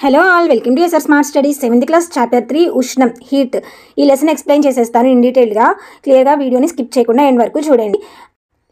Hello all, welcome to SR smart studies 7th class chapter 3 ఉష్ణం heat. ఈ lesson explain చేసేస్తాను in డీటెయిల్గా. క్లియర్గా వీడియోని స్కిప్ చేయకుండా ఎండ్ వరకు చూడండి.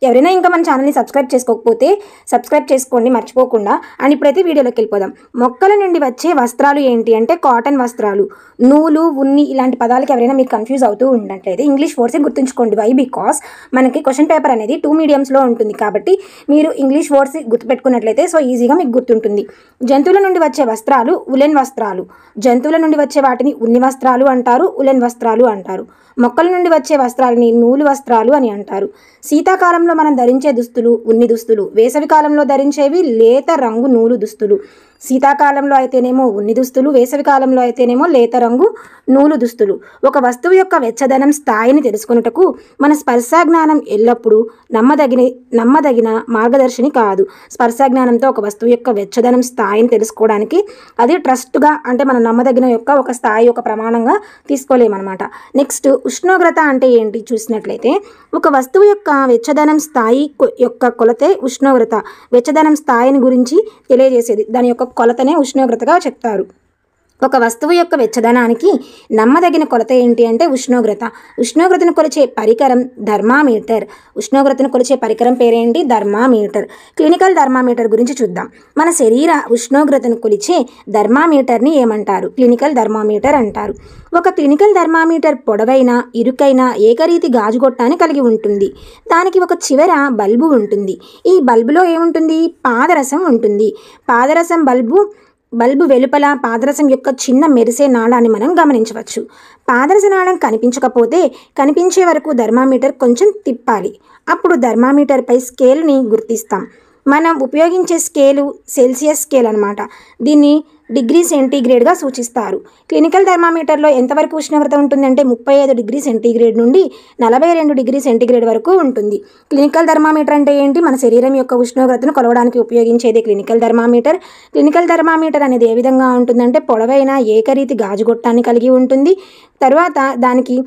ఎవరైనా ఇంకా మన ఛానల్ని సబ్స్క్రైబ్ చేసుకోకపోతే సబ్స్క్రైబ్ చేసుకోండి మర్చిపోకుండా. అండ్ ఇప్పుడైతే వీడియోలోకి వెళ్ళిపోదాం. మొక్కల నుండి వచ్చే వస్త్రాలు ఏంటి అంటే కాటన్ వస్త్రాలు. నూలు, ఉన్ని ఇలాంటి పదాలకి ఎవరైనా మీరు కన్ఫ్యూజ్ అవుతూ ఉన్నట్లయితే ఇంగ్లీష్ వర్డ్సే గుర్తుంచుకోండి. వై? బికాస్ మనకి క్వశ్చన్ పేపర్ అనేది 2 మీడియంస్లో ఉంటుంది కాబట్టి మీరు ఇంగ్లీష్ వర్డ్స్ గుర్తుపెట్టుకున్నట్లయితే సో ఈజీగా మీకు గుర్తుంటుంది. జంతువుల నుండి వచ్చే వస్త్రాలు ఉలెన్ వస్త్రాలు. జంతువుల నుండి వచ్చే వాటిని ఉన్ని వస్త్రాలు అంటారు, ఉలెన్ వస్త్రాలు అంటారు. మొక్కల నుండి వచ్చే వస్త్రాలని నూలు వస్త్రాలు అని అంటారు. శీతాకాలంలో మనం ధరించే దుస్తులు ఉన్ని దుస్తులు. వేసవి కాలంలో ధరించేవి లేత రంగు నూలు దుస్తులు. శీతాకాలంలో అయితేనేమో ఉన్ని దుస్తులు, వేసవి కాలంలో అయితేనేమో లేత రంగు నూలు దుస్తులు. ఒక వస్తువు యొక్క వెచ్చదనం స్థాయిని తెలుసుకొనుటకు మన స్పర్శజ్ఞానం ఎల్లప్పుడూ నమ్మదగిన మార్గదర్శిని కాదు. స్పర్శజ్ఞానంతో ఒక వస్తువు యొక్క వెచ్చదనం స్థాయిని తెలుసుకోవడానికి అది ట్రస్ట్గా అంటే మనం నమ్మదగిన యొక్క ఒక స్థాయి, ఒక ప్రమాణంగా తీసుకోలేమన్నమాట. నెక్స్ట్, ఉష్ణోగ్రత అంటే ఏంటి చూసినట్లయితే ఒక వస్తువు యొక్క వెచ్చదనం స్థాయి యొక్క కొలతే ఉష్ణోగ్రత. వెచ్చదనం స్థాయిని గురించి తెలియజేసేది, దాని యొక్క కొలతనే ఉష్ణోగ్రతగా చెప్తారు. ఒక వస్తువు యొక్క వెచ్చదనానికి నమ్మదగిన కొలత ఏంటి అంటే ఉష్ణోగ్రత. ఉష్ణోగ్రతను కొలిచే పరికరం థర్మామీటర్. ఉష్ణోగ్రతను కొలిచే పరికరం పేరేంటి? థర్మామీటర్. క్లినికల్ థర్మామీటర్ గురించి చూద్దాం. మన శరీర ఉష్ణోగ్రతను కొలిచే థర్మామీటర్ని ఏమంటారు? క్లినికల్ థర్మామీటర్ అంటారు. ఒక క్లినికల్ థర్మామీటర్ పొడవైన, ఇరుకైన, ఏకరీతి గాజుగొట్టాన్ని కలిగి ఉంటుంది. దానికి ఒక చివర బల్బు ఉంటుంది. ఈ బల్బులో ఏముంటుంది? పాదరసం ఉంటుంది. పాదరసం బల్బు వెలుపల పాదరసం యొక్క చిన్న మెరిసే నాళాన్ని మనం గమనించవచ్చు. పాదరస నాళం కనిపించకపోతే కనిపించే వరకు థర్మామీటర్ కొంచెం తిప్పాలి. అప్పుడు థర్మామీటర్పై స్కేల్ని గుర్తిస్తాం. మనం ఉపయోగించే స్కేలు సెల్సియస్ స్కేల్ అన్నమాట. దీన్ని డిగ్రీ సెంటీగ్రేడ్గా సూచిస్తారు. క్లినికల్ థర్మామీటర్లో ఎంతవరకు ఉష్ణోగ్రత ఉంటుందంటే 35 డిగ్రీ సెంటీగ్రేడ్ నుండి 42 డిగ్రీ సెంటీగ్రేడ్ వరకు ఉంటుంది. క్లినికల్ థర్మామీటర్ అంటే ఏంటి? మన శరీరం యొక్క ఉష్ణోగ్రతను కొలవడానికి ఉపయోగించేది క్లినికల్ థర్మామీటర్. క్లినికల్ థర్మామీటర్ అనేది ఏ విధంగా ఉంటుందంటే పొడవైన ఏకరీతి గాజుగొట్టాన్ని కలిగి ఉంటుంది. తర్వాత దానికి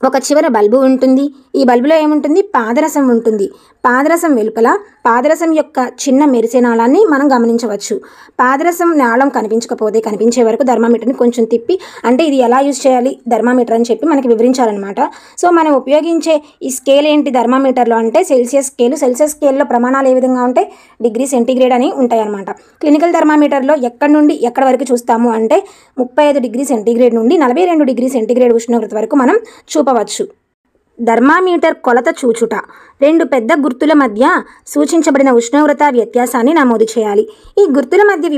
ఒక చివర బల్బు ఉంటుంది. ఈ బల్బులో ఏముంటుంది? పాదరసం ఉంటుంది. పాదరసం వెలుపల పాదరసం యొక్క చిన్న మెరిసే నాళాన్ని మనం గమనించవచ్చు. పాదరసం నాళం కనిపించకపోతే కనిపించే వరకు థర్మామీటర్ని కొంచెం తిప్పి, అంటే ఇది ఎలా యూజ్ చేయాలి థర్మామీటర్ అని చెప్పి మనకి వివరించాలన్నమాట. సో మనం ఉపయోగించే ఈ స్కేల్ ఏంటి థర్మామీటర్లో అంటే సెల్సియస్ స్కేలు. సెల్సియస్ స్కేల్లో ప్రమాణాలు ఏ విధంగా ఉంటాయి? డిగ్రీ సెంటీగ్రేడ్ అని ఉంటాయి అన్నమాట. క్లినికల్ థర్మామీటర్లో ఎక్కడి నుండి ఎక్కడి వరకు చూస్తాము అంటే 35 డిగ్రీ సెంటీగ్రేడ్ నుండి 42 డిగ్రీ సెంటీగ్రేడ్ ఉష్ణోగ్రత వరకు మనం చూపవచ్చు. థర్మామీటర్ కొలత చూచుట. 2 పెద్ద గుర్తుల మధ్య సూచించబడిన ఉష్ణోగ్రత వ్యత్యాసాన్ని నమోదు చేయాలి. ఈ గుర్తుల మధ్య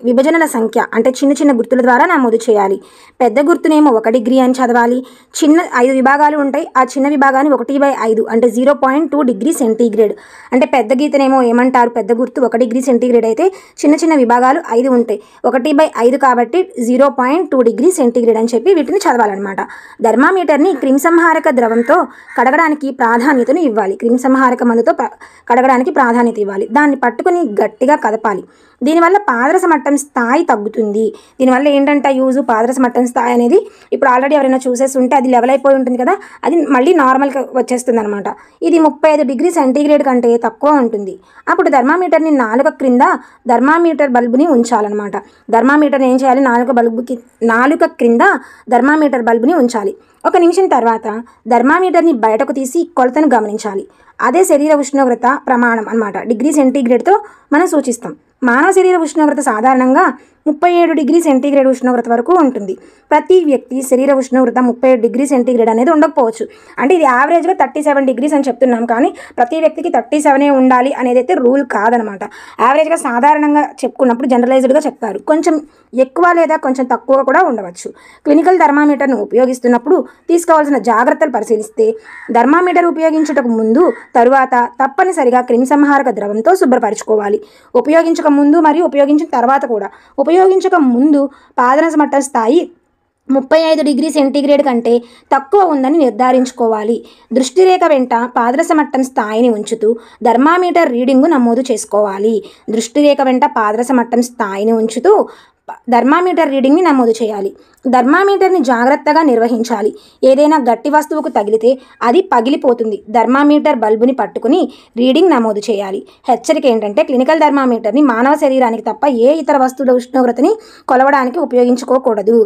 విభజనల సంఖ్య అంటే చిన్న చిన్న గుర్తుల ద్వారా నమోదు చేయాలి. పెద్ద గుర్తునేమో 1 డిగ్రీ అని చదవాలి. చిన్న 5 విభాగాలు ఉంటాయి. ఆ చిన్న విభాగాన్ని 1/5 అంటే 0.2 డిగ్రీ సెంటీగ్రేడ్. అంటే పెద్ద గీతనేమో ఏమంటారు? పెద్ద గుర్తు 1 డిగ్రీ సెంటీగ్రేడ్ అయితే చిన్న చిన్న విభాగాలు 5 ఉంటాయి. 1/5 కాబట్టి 0.2 డిగ్రీ సెంటీగ్రేడ్ అని చెప్పి వీటిని చదవాలన్నమాట. థర్మామీటర్ని క్రిమిసంహారక ద్రవంతో కడగడానికి ప్రాధాన్యతను ఇవ్వాలి. క్రిమిసంహారక మందుతో కడగడానికి ప్రాధాన్యత ఇవ్వాలి. దాన్ని పట్టుకుని గట్టిగా కదపాలి. దీనివల్ల పాదరస మట్టం స్థాయి తగ్గుతుంది. దీనివల్ల ఏంటంటే యూజు పాదరస మట్టం స్థాయి అనేది ఇప్పుడు ఆల్రెడీ ఎవరైనా చూసేసి ఉంటే అది లెవెల్ అయిపోయి ఉంటుంది కదా, అది మళ్ళీ నార్మల్గా వచ్చేస్తుంది అనమాట. ఇది 35 డిగ్రీ సెంటీగ్రేడ్ కంటే తక్కువ ఉంటుంది. అప్పుడు థర్మామీటర్ని నాలుక క్రింద థర్మామీటర్ బల్బుని ఉంచాలన్నమాట. థర్మామీటర్ని ఏం చేయాలి? నాలుక క్రింద థర్మామీటర్ బల్బుని ఉంచాలి. 1 నిమిషం తర్వాత థర్మామీటర్ని బయటకు తీసి కొలతను గమనించాలి. అదే శరీర ఉష్ణోగ్రత ప్రమాణం అన్నమాట. డిగ్రీ సెంటీగ్రేడ్తో మనం సూచిస్తాం. మానవ శరీర ఉష్ణోగ్రత సాధారణంగా 37 డిగ్రీ సెంటీగ్రేడ్ ఉష్ణోగ్రత వరకు ఉంటుంది. ప్రతి వ్యక్తి శరీర ఉష్ణోగ్రత 37 డిగ్రీ సెంటీగ్రేడ్ అనేది ఉండకపోవచ్చు. అంటే ఇది యావరేజ్గా 37 డిగ్రీస్ అని చెప్తున్నాం, కానీ ప్రతి వ్యక్తికి 37 ఉండాలి అనేది అయితే రూల్ కాదనమాట. యావరేజ్గా సాధారణంగా చెప్పుకున్నప్పుడు జనరలైజ్డ్గా చెప్తారు. కొంచెం ఎక్కువ లేదా కొంచెం తక్కువ కూడా ఉండవచ్చు. క్లినికల్ థర్మామీటర్ను ఉపయోగిస్తున్నప్పుడు తీసుకోవాల్సిన జాగ్రత్తలు పరిశీలిస్తే థర్మామీటర్ ఉపయోగించుటకు ముందు తరువాత తప్పనిసరిగా క్రిమిసంహారక ద్రవంతో శుభ్రపరచుకోవాలి. ఉపయోగించక ముందు మరియు ఉపయోగించిన తర్వాత కూడా. ఉపయోగించక ముందు పాదరస మట్టం స్థాయి 35 డిగ్రీ సెంటీగ్రేడ్ కంటే తక్కువ ఉందని నిర్ధారించుకోవాలి. దృష్టిరేఖ వెంట పాదరస మట్టం స్థాయిని ఉంచుతూ థర్మామీటర్ రీడింగు నమోదు చేసుకోవాలి. దృష్టిరేఖ వెంట పాదరస మట్టం స్థాయిని ఉంచుతూ థర్మామీటర్ రీడింగ్ని నమోదు చేయాలి. థర్మామీటర్ని జాగ్రత్తగా నిర్వహించాలి. ఏదైనా గట్టి వస్తువుకు తగిలితే అది పగిలిపోతుంది. థర్మామీటర్ బల్బుని పట్టుకుని రీడింగ్ నమోదు చేయాలి. హెచ్చరిక ఏంటంటే క్లినికల్ థర్మామీటర్ని మానవ శరీరానికి తప్ప ఏ ఇతర వస్తువుల ఉష్ణోగ్రతని కొలవడానికి ఉపయోగించుకోకూడదు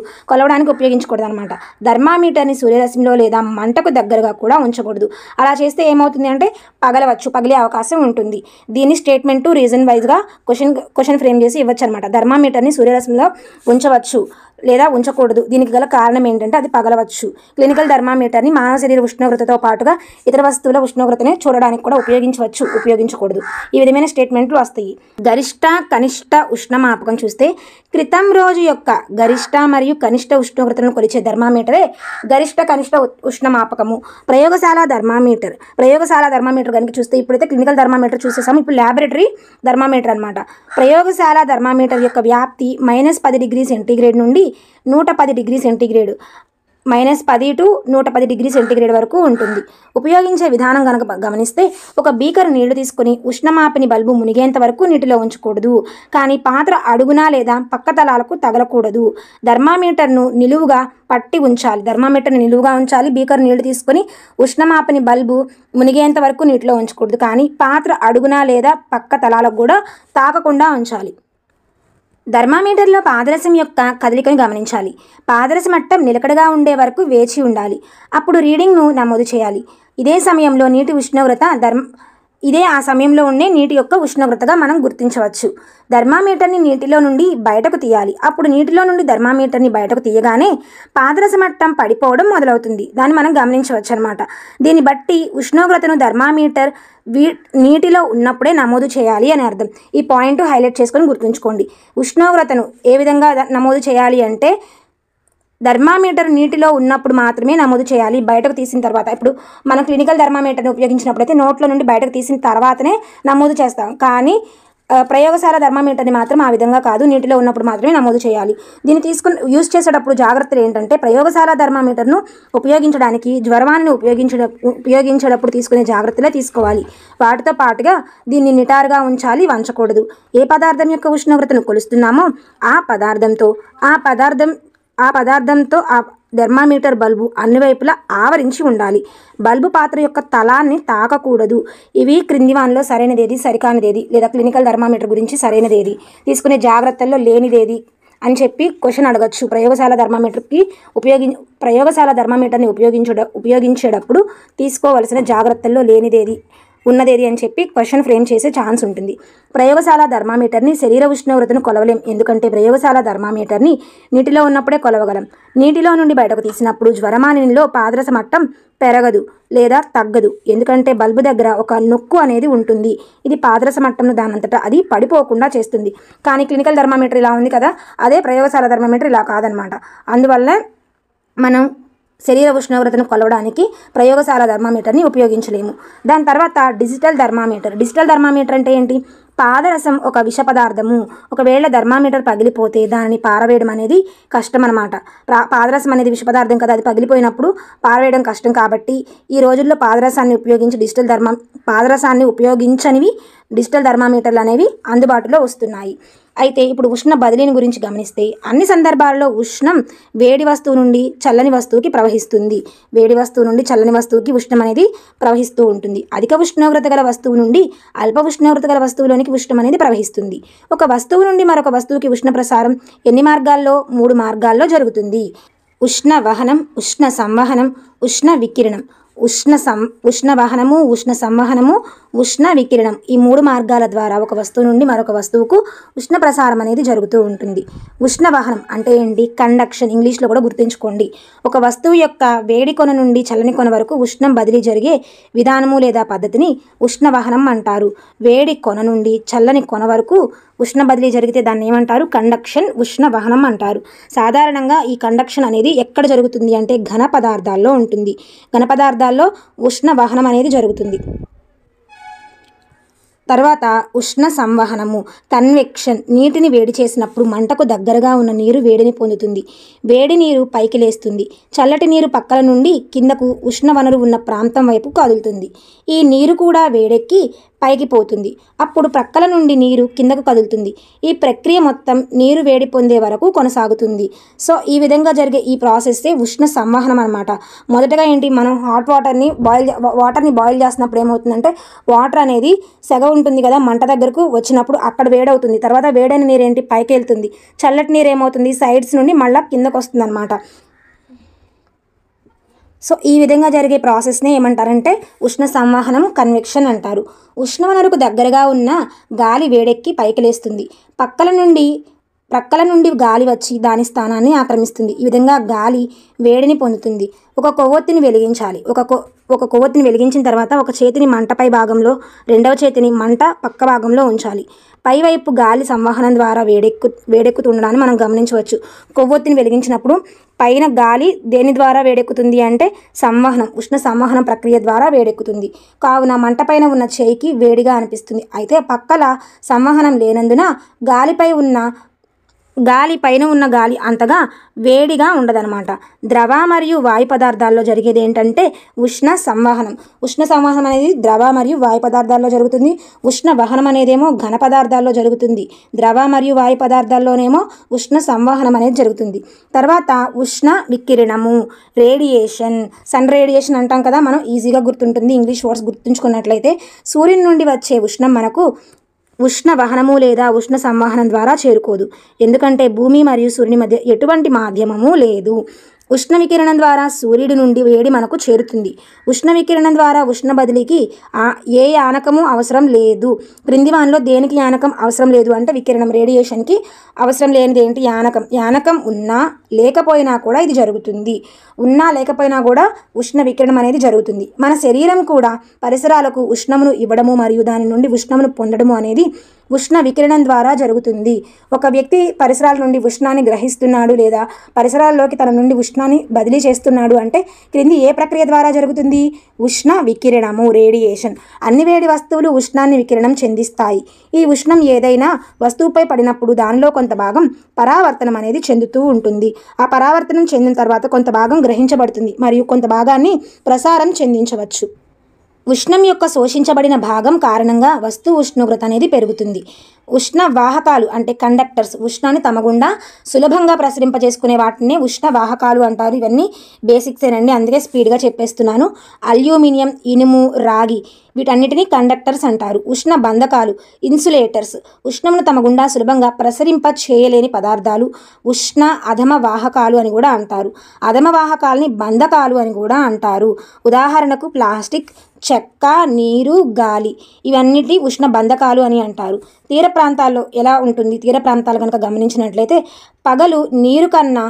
అనమాట. థర్మామీటర్ని సూర్యరశ్మిలో లేదా మంటకు దగ్గరగా కూడా ఉంచకూడదు. అలా చేస్తే ఏమవుతుంది అంటే పగిలే అవకాశం ఉంటుంది. దీన్ని స్టేట్మెంట్ టు రీజన్ వైజ్గా క్వశ్చన్ ఫ్రేమ్ చేసి ఇవ్వచ్చు అనమాట. థర్మామీటర్ని సూర్యరశ్మిలో ఉంచవచ్చు లేదా ఉంచకూడదు. దీనికి గల కారణం ఏంటంటే అది పగలవచ్చు. క్లినికల్ థర్మామీటర్ని మానవ శరీర ఉష్ణోగ్రతతో పాటుగా ఇతర వస్తువుల ఉష్ణోగ్రతని చూడడానికి కూడా ఉపయోగించకూడదు. ఈ విధమైన స్టేట్మెంట్లు వస్తాయి. గరిష్ట కనిష్ట ఉష్ణమాపకం చూస్తే క్రితం రోజు యొక్క గరిష్ట మరియు కనిష్ట ఉష్ణోగ్రతలను కొలిచే థర్మామీటరే గరిష్ట కనిష్ట ఉష్ణమాపకము. ప్రయోగశాల థర్మామీటర్ కనుక చూస్తే ఇప్పుడైతే క్లినికల్ థర్మామీటర్ చూసేసాము. ఇప్పుడు ల్యాబొరేటరీ థర్మామీటర్ అనమాట. ప్రయోగశాల థర్మామీటర్ యొక్క వ్యాప్తి -10 డిగ్రీ సెంటీగ్రేడ్ నుండి 110 degree centigrade -10 to 110 degree centigrade వరకు ఉంటుంది. ఉపయోగించే విధానం కనుక గమనిస్తే ఒక బీకరు నీళ్లు తీసుకొని ఉష్ణమాపిని బల్బు మునిగేంత వరకు నీటిలో ఉంచకూడదు. కానీ పాత్ర అడుగున లేదా పక్క తలాలకు తగలకూడదు. థర్మామీటర్ను నిలువుగా పట్టి ఉంచాలి. బీకర్ నీళ్లు తీసుకొని ఉష్ణమాపిని బల్బు మునిగేంత వరకు నీటిలో ఉంచకూడదు. కానీ పాత్ర అడుగున లేదా పక్క తలాలకు కూడా తాకకుండా ఉంచాలి. థర్మామీటర్లో పాదరసం యొక్క కదలికను గమనించాలి. పాదరస మట్టం నిలకడగా ఉండే వరకు వేచి ఉండాలి. అప్పుడు రీడింగ్ను నమోదు చేయాలి. ఇదే ఆ సమయంలో ఉండే నీటి యొక్క ఉష్ణోగ్రతగా మనం గుర్తించవచ్చు. థర్మామీటర్ని నీటిలో నుండి బయటకు తీయాలి. అప్పుడు నీటిలో నుండి థర్మామీటర్ని బయటకు తీయగానే పాదరస మట్టం పడిపోవడం మొదలవుతుంది. దాన్ని మనం గమనించవచ్చు అనమాట. దీన్ని బట్టి ఉష్ణోగ్రతను థర్మామీటర్ నీటిలో ఉన్నప్పుడే నమోదు చేయాలి అని అర్థం. ఈ పాయింట్ హైలైట్ చేసుకొని గుర్తుంచుకోండి. ఉష్ణోగ్రతను ఏ విధంగా నమోదు చేయాలి అంటే థర్మామీటర్ నీటిలో ఉన్నప్పుడు మాత్రమే నమోదు చేయాలి. బయటకు తీసిన తర్వాత, ఇప్పుడు మనం క్లినికల్ థర్మామీటర్ని ఉపయోగించినప్పుడైతే నోట్లో నుండి బయటకు తీసిన తర్వాతనే నమోదు చేస్తాం. కానీ ప్రయోగశాల థర్మామీటర్ని మాత్రం ఆ విధంగా కాదు, నీటిలో ఉన్నప్పుడు మాత్రమే నమోదు చేయాలి. దీన్ని యూజ్ చేసేటప్పుడు జాగ్రత్తలు ఏంటంటే ప్రయోగశాల థర్మామీటర్ను ఉపయోగించడానికి జ్వరవాణిని ఉపయోగించేటప్పుడు తీసుకునే జాగ్రత్తలే తీసుకోవాలి. వాటితో పాటుగా దీన్ని నిటారుగా ఉంచాలి, వంచకూడదు. ఏ పదార్థం యొక్క ఉష్ణోగ్రతను కొలుస్తున్నామో ఆ పదార్థంతో ఆ థర్మామీటర్ బల్బు అన్ని వైపులా ఆవరించి ఉండాలి. బల్బు పాత్ర యొక్క తలాన్ని తాకకూడదు. ఇవి క్రింది వానిలో సరైనదేది, సరికానిదేది, లేదా క్లినికల్ థర్మామీటర్ గురించి సరైనదేది, తీసుకునే జాగ్రత్తల్లో లేనిదేది అని చెప్పి క్వశ్చన్ అడగచ్చు. ప్రయోగశాల థర్మామీటర్ని ఉపయోగించేటప్పుడు తీసుకోవలసిన జాగ్రత్తల్లో లేనిదేది, ఉన్నదేది అని చెప్పి క్వశ్చన్ ఫ్రేమ్ చేసే ఛాన్స్ ఉంటుంది. ప్రయోగశాల థర్మామీటర్ని శరీర ఉష్ణోగ్రతను కొలవలేం. ఎందుకంటే ప్రయోగశాల థర్మామీటర్ని నీటిలో ఉన్నప్పుడే కొలవగలం. నీటిలో నుండి బయటకు తీసినప్పుడు జ్వరమానిలో పాదరస మట్టం పెరగదు లేదా తగ్గదు. ఎందుకంటే బల్బు దగ్గర ఒక నొక్కు అనేది ఉంటుంది. ఇది పాదరస మట్టంను దానంతటా అది పడిపోకుండా చేస్తుంది. కానీ క్లినికల్ థర్మామీటర్ ఇలా ఉంది కదా, అదే ప్రయోగశాల థర్మామీటర్ ఇలా కాదనమాట. అందువల్ల మనం శరీర ఉష్ణోగ్రతను కొలవడానికి ప్రయోగశాల థర్మామీటర్ని ఉపయోగించలేము. దాని తర్వాత డిజిటల్ థర్మామీటర్ అంటే ఏంటి? పాదరసం ఒక విష పదార్థము. ఒకవేళ థర్మామీటర్ పగిలిపోతే దానిని పారవేయడం అనేది కష్టం అనమాట. పాదరసం అనేది విష పదార్థం కదా, అది పగిలిపోయినప్పుడు పారవేయడం కష్టం. కాబట్టి ఈ రోజుల్లో పాదరసాన్ని ఉపయోగించనివి డిజిటల్ థర్మామీటర్లు అనేవి అందుబాటులో వస్తున్నాయి. అయితే ఇప్పుడు ఉష్ణ బదిలీని గురించి గమనిస్తే అన్ని సందర్భాల్లో ఉష్ణం వేడి వస్తువు నుండి చల్లని వస్తువుకి ప్రవహిస్తుంది. వేడి వస్తువు నుండి చల్లని వస్తువుకి ఉష్ణం అనేది ప్రవహిస్తూ ఉంటుంది. అధిక ఉష్ణోగ్రత గల వస్తువు నుండి అల్ప ఉష్ణోగ్రత గల వస్తువులోనికి ఉష్ణం అనేది ప్రవహిస్తుంది. ఒక వస్తువు నుండి మరొక వస్తువుకి ఉష్ణ ప్రసారం ఎన్ని మార్గాల్లో? 3 మార్గాల్లో జరుగుతుంది. ఉష్ణ వహనం, ఉష్ణ సంవహనం, ఉష్ణ వికిరణం. ఉష్ణ వహనము, ఉష్ణ సంవహనము, ఉష్ణ వికిరణం, ఈ 3 మార్గాల ద్వారా ఒక వస్తువు నుండి మరొక వస్తువుకు ఉష్ణ ప్రసారం అనేది జరుగుతూ ఉంటుంది. ఉష్ణ వహనం అంటే ఏంటి? కండక్షన్. ఇంగ్లీష్లో కూడా గుర్తుంచుకోండి. ఒక వస్తువు యొక్క వేడి కొన నుండి చల్లని కొన వరకు ఉష్ణం బదిలీ జరిగే విధానము లేదా పద్ధతిని ఉష్ణ వహనం అంటారు. వేడి కొన నుండి చల్లని కొన వరకు ఉష్ణ బదిలీ జరిగితే దాన్ని ఏమంటారు? కండక్షన్, ఉష్ణ వహనం అంటారు. సాధారణంగా ఈ కండక్షన్ అనేది ఎక్కడ జరుగుతుంది అంటే ఘన పదార్థాల్లో ఉంటుంది. ఘన పదార్థాల్లో ఉష్ణ వహనం అనేది జరుగుతుంది. తర్వాత ఉష్ణ సంవహనము కన్వెక్షన్, నీటిని వేడి చేసినప్పుడు మంటకు దగ్గరగా ఉన్న నీరు వేడిని పొందుతుంది. వేడి నీరు పైకి లేస్తుంది. చల్లటి నీరు పక్కల నుండి కిందకు ఉష్ణ వనరు ఉన్న ప్రాంతం వైపు కదులుతుంది. ఈ నీరు కూడా వేడెక్కి పైకి పోతుంది. అప్పుడు ప్రక్కల నుండి నీరు కిందకు కదులుతుంది. ఈ ప్రక్రియ మొత్తం నీరు వేడి పొందే వరకు కొనసాగుతుంది. సో ఈ విధంగా జరిగే ఈ ప్రాసెస్సే ఉష్ణ సంవహనం అనమాట. మొదటగా ఏంటి, మనం హాట్ వాటర్ని బాయిల్ చేసినప్పుడు ఏమవుతుందంటే వాటర్ అనేది సెగ ఉంటుంది కదా, మంట దగ్గరకు వచ్చినప్పుడు అక్కడ వేడవుతుంది. తర్వాత వేడైన నీరు ఏంటి పైకి వెళ్తుంది. చల్లటి నీరు ఏమవుతుంది సైడ్స్ నుండి మళ్ళీ కిందకు వస్తుంది అనమాట. సో ఈ విధంగా జరిగే ప్రాసెస్ని ఏమంటారంటే ఉష్ణ సంవహనం కన్వెక్షన్ అంటారు. ఉష్ణవనరుకు దగ్గరగా ఉన్న గాలి వేడెక్కి పైకి లేస్తుంది. ప్రక్కల నుండి గాలి వచ్చి దాని స్థానాన్ని ఆక్రమిస్తుంది. ఈ విధంగా గాలి వేడిని పొందుతుంది. ఒక కొవ్వొత్తిని వెలిగించాలి. ఒక కొవ్వొత్తిని వెలిగించిన తర్వాత ఒక చేతిని మంటపై భాగంలో, రెండవ చేతిని మంట పక్క భాగంలో ఉంచాలి. పైవైపు గాలి సంవహనం ద్వారా వేడెక్కుతుండడాన్ని మనం గమనించవచ్చు. కొవ్వొత్తిని వెలిగించినప్పుడు పైన గాలి దేని ద్వారా వేడెక్కుతుంది అంటే సంవహనం, ఉష్ణ సంవహనం ప్రక్రియ ద్వారా వేడెక్కుతుంది. కావున మంటపైన ఉన్న చేయికి వేడిగా అనిపిస్తుంది. అయితే పక్కల సంవహనం లేనందున గాలి పైన ఉన్న గాలి అంతగా వేడిగా ఉండదన్నమాట. ద్రవ మరియు వాయు పదార్థాల్లో జరిగేది ఏంటంటే ఉష్ణ సంవహనం. ఉష్ణ సంవహనం అనేది ద్రవ మరియు వాయు పదార్థాల్లో జరుగుతుంది. ఉష్ణ వహనం అనేదేమో ఘన పదార్థాల్లో జరుగుతుంది. ద్రవ మరియు వాయు పదార్థాల్లోనేమో ఉష్ణ సంవహనం అనేది జరుగుతుంది. తర్వాత ఉష్ణ వికిరణము, రేడియేషన్, సన్ రేడియేషన్ అంటాం కదా, మనం ఈజీగా గుర్తుంటుంది ఇంగ్లీష్ వర్డ్స్ గుర్తుంచుకున్నట్లయితే. సూర్యుని నుండి వచ్చే ఉష్ణం మనకు ఉష్ణ వహనము లేదా ఉష్ణ సంవహనం ద్వారా చేరుకోదు. ఎందుకంటే భూమి మరియు సూర్యుని మధ్య ఎటువంటి మాధ్యమము లేదు. ఉష్ణ వికిరణం ద్వారా సూర్యుడి నుండి వేడి మనకు చేరుతుంది. ఉష్ణ వికిరణం ద్వారా ఉష్ణ బదిలీకి ఏ యానకము అవసరం లేదు. క్రింది వానిలో దేనికి యానకం అవసరం లేదు అంటే వికిరణం, రేడియేషన్కి అవసరం లేనిది ఏంటి యానకం. యానకం ఉన్నా లేకపోయినా కూడా ఇది జరుగుతుంది. ఉన్నా లేకపోయినా కూడా ఉష్ణ వికిరణం అనేది జరుగుతుంది. మన శరీరం కూడా పరిసరాలకు ఉష్ణమును ఇవ్వడము మరియు దాని నుండి ఉష్ణమును పొందడము అనేది ఉష్ణ వికిరణం ద్వారా జరుగుతుంది. ఒక వ్యక్తి పరిసరాల నుండి ఉష్ణాన్ని గ్రహిస్తున్నాడు లేదా పరిసరాల్లోకి తన నుండి ఉష్ణాన్ని బదిలీ చేస్తున్నాడు అంటే క్రింది ఏ ప్రక్రియ ద్వారా జరుగుతుంది? ఉష్ణ వికిరణము, రేడియేషన్. అన్ని వేడి వస్తువులు ఉష్ణాన్ని వికిరణం చెందిస్తాయి. ఈ ఉష్ణం ఏదైనా వస్తువుపై పడినప్పుడు దానిలో కొంత భాగం పరావర్తనం అనేది చెందుతూ ఉంటుంది. ఆ పరావర్తనం చెందిన తర్వాత కొంత భాగం గ్రహించబడుతుంది మరియు కొంత భాగాన్ని ప్రసారం చెందించవచ్చు. ఉష్ణం యొక్క శోషించబడిన భాగం కారణంగా వస్తువు ఉష్ణోగ్రత అనేది పెరుగుతుంది. ఉష్ణ వాహకాలు అంటే కండక్టర్స్ ఉష్ణాన్ని తమ గుండా సులభంగా ప్రసరింపజేసుకునే వాటిని ఉష్ణ వాహకాలు అంటారు. ఇవన్నీ బేసిక్సేనండి, అందుకే స్పీడ్గా చెప్పేస్తున్నాను. అల్యూమినియం, ఇనుము, రాగి వీటన్నిటిని కండక్టర్స్ అంటారు. ఉష్ణ బంధకాలు ఇన్సులేటర్స్ ఉష్ణమును తమ గుండా సులభంగా ప్రసరింప చేయలేని పదార్థాలు ఉష్ణ అధమ వాహకాలు అని కూడా అంటారు. అధమ వాహకాలని బంధకాలు అని కూడా అంటారు. ఉదాహరణకు ప్లాస్టిక్, చెక్క, నీరు, గాలి ఇవన్నిటి ఉష్ణ బంధకాలు అని అంటారు. తీర ప్రాంతాల్లో ఎలా ఉంటుంది? తీర ప్రాంతాలు కనుక గమనించినట్లయితే పగలు నీరు కన్నా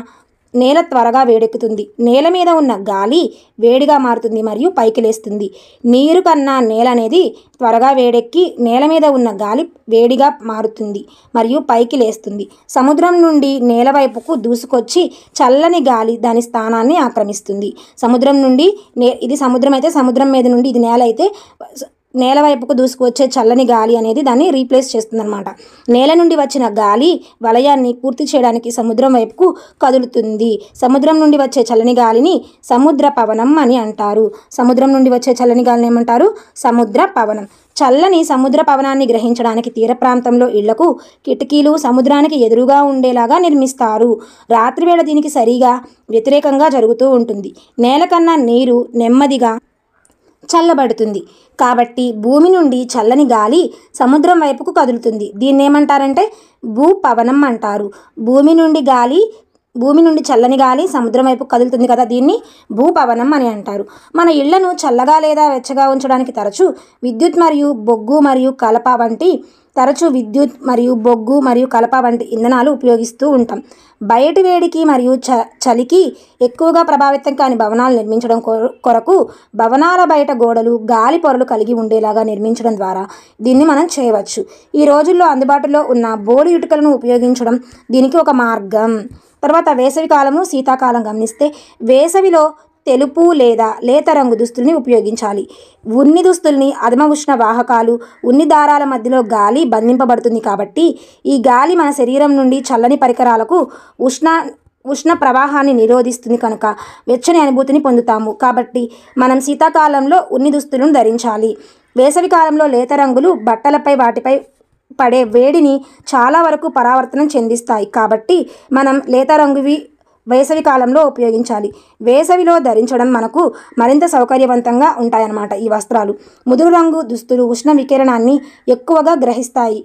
నేల త్వరగా వేడెక్కుతుంది. నేల మీద ఉన్న గాలి వేడిగా మారుతుంది మరియు పైకి లేస్తుంది. నీరు కన్నా నేల అనేది త్వరగా వేడెక్కి నేల మీద ఉన్న గాలి వేడిగా మారుతుంది మరియు పైకి లేస్తుంది. సముద్రం నుండి నేల వైపుకు దూసుకొచ్చి చల్లని గాలి దాని స్థానాన్ని ఆక్రమిస్తుంది. సముద్రం నుండి ఇది సముద్రం అయితే సముద్రం మీద నుండి ఇది నేల అయితే నేల వైపుకు దూసుకువచ్చే చల్లని గాలి అనేది దాన్ని రీప్లేస్ చేస్తుందన్నమాట. నేల నుండి వచ్చిన గాలి వలయాన్ని పూర్తి చేయడానికి సముద్రం వైపుకు కదులుతుంది. సముద్రం నుండి వచ్చే చల్లని గాలిని సముద్ర పవనం అని అంటారు. సముద్రం నుండి వచ్చే చల్లని గాలిని ఏమంటారు? సముద్ర పవనం. చల్లని సముద్ర పవనాన్ని గ్రహించడానికి తీర ప్రాంతంలో ఇళ్లకు కిటికీలు సముద్రానికి ఎదురుగా ఉండేలాగా నిర్మిస్తారు. రాత్రివేళ దీనికి సరిగా వ్యతిరేకంగా జరుగుతూ ఉంటుంది. నేల కన్నా నీరు నెమ్మదిగా చల్లబడుతుంది కాబట్టి భూమి నుండి చల్లని గాలి సముద్రం వైపుకు కదులుతుంది. దీన్ని ఏమంటారంటే భూపవనం అంటారు. భూమి నుండి చల్లని గాలి సముద్రం వైపు కదులుతుంది కదా, దీన్ని భూపవనం అని అంటారు. మన ఇళ్లను చల్లగా లేదా వెచ్చగా ఉంచడానికి తరచూ విద్యుత్ మరియు బొగ్గు మరియు కలప వంటి ఇంధనాలు ఉపయోగిస్తూ ఉంటాం. బయటి వేడికి మరియు చలికి ఎక్కువగా ప్రభావితం కాని భవనాలు నిర్మించడం కొరకు భవనాల బయట గోడలు గాలి పొరలు కలిగి ఉండేలాగా నిర్మించడం ద్వారా దీన్ని మనం చేయవచ్చు. ఈ రోజుల్లో అందుబాటులో ఉన్న బోడి ఇటుకలను ఉపయోగించడం దీనికి ఒక మార్గం. తర్వాత వేసవి కాలము, శీతాకాలం గమనిస్తే వేసవిలో తెలుపు లేదా లేత రంగు దుస్తుల్ని ఉపయోగించాలి. ఉన్ని దుస్తుల్ని అధమ ఉష్ణ వాహకాలు, ఉన్ని దారాల మధ్యలో గాలి బంధింపబడుతుంది కాబట్టి ఈ గాలి మన శరీరం నుండి చల్లని పరికరాలకు ఉష్ణ ప్రవాహాన్ని నిరోధిస్తుంది కనుక వెచ్చని అనుభూతిని పొందుతాము. కాబట్టి మనం శీతాకాలంలో ఉన్ని దుస్తులను ధరించాలి. వేసవి కాలంలో లేత రంగులు బట్టలపై వాటిపై పడే వేడిని చాలా వరకు పరావర్తనం చెందిస్తాయి. కాబట్టి మనం లేత రంగువి వేసవి కాలంలో ఉపయోగించాలి. వేసవిలో ధరించడం మనకు మరింత సౌకర్యవంతంగా ఉంటాయన్నమాట ఈ వస్త్రాలు. ముదురు రంగు దుస్తులు ఉష్ణ వికిరణాన్ని ఎక్కువగా గ్రహిస్తాయి.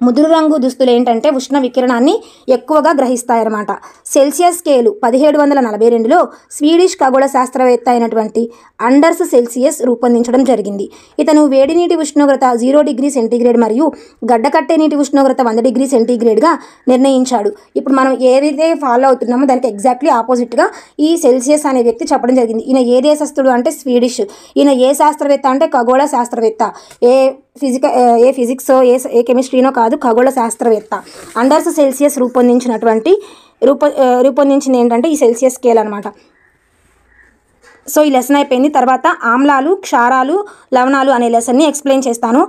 ముదురు రంగు దుస్తులు ఏంటంటే ఉష్ణ వికిరణాన్ని ఎక్కువగా గ్రహిస్తాయన్నమాట. సెల్సియస్ స్కేలు 1742లో స్వీడిష్ ఖగోళ శాస్త్రవేత్త అయినటువంటి అండర్స్ సెల్సియస్ రూపొందించడం జరిగింది. ఇతను వేడి నీటి ఉష్ణోగ్రత 0 డిగ్రీ సెంటీగ్రేడ్ మరియు గడ్డకట్టే నీటి ఉష్ణోగ్రత 100 డిగ్రీ సెంటీగ్రేడ్గా నిర్ణయించాడు. ఇప్పుడు మనం ఏదైతే ఫాలో అవుతున్నామో దానికి ఎగ్జాక్ట్లీ ఆపోజిట్గా ఈ సెల్సియస్ అనే వ్యక్తి చెప్పడం జరిగింది. ఈయన ఏ దేశస్థుడు అంటే స్వీడిష్. ఈయన ఏ శాస్త్రవేత్త అంటే ఖగోళ శాస్త్రవేత్త. ఏ ఫిజిక్సో ఏ కెమిస్ట్రీనో కాదు, ఖగోళ శాస్త్రవేత్త. అండర్స్ సెల్సియస్ రూపొందించింది ఏంటంటే ఈ సెల్సియస్ స్కేల్ అనమాట. సో ఈ లెసన్ అయిపోయింది. తర్వాత ఆమ్లాలు, క్షారాలు, లవణాలు అనే లెసన్ని ఎక్స్ప్లెయిన్ చేస్తాను.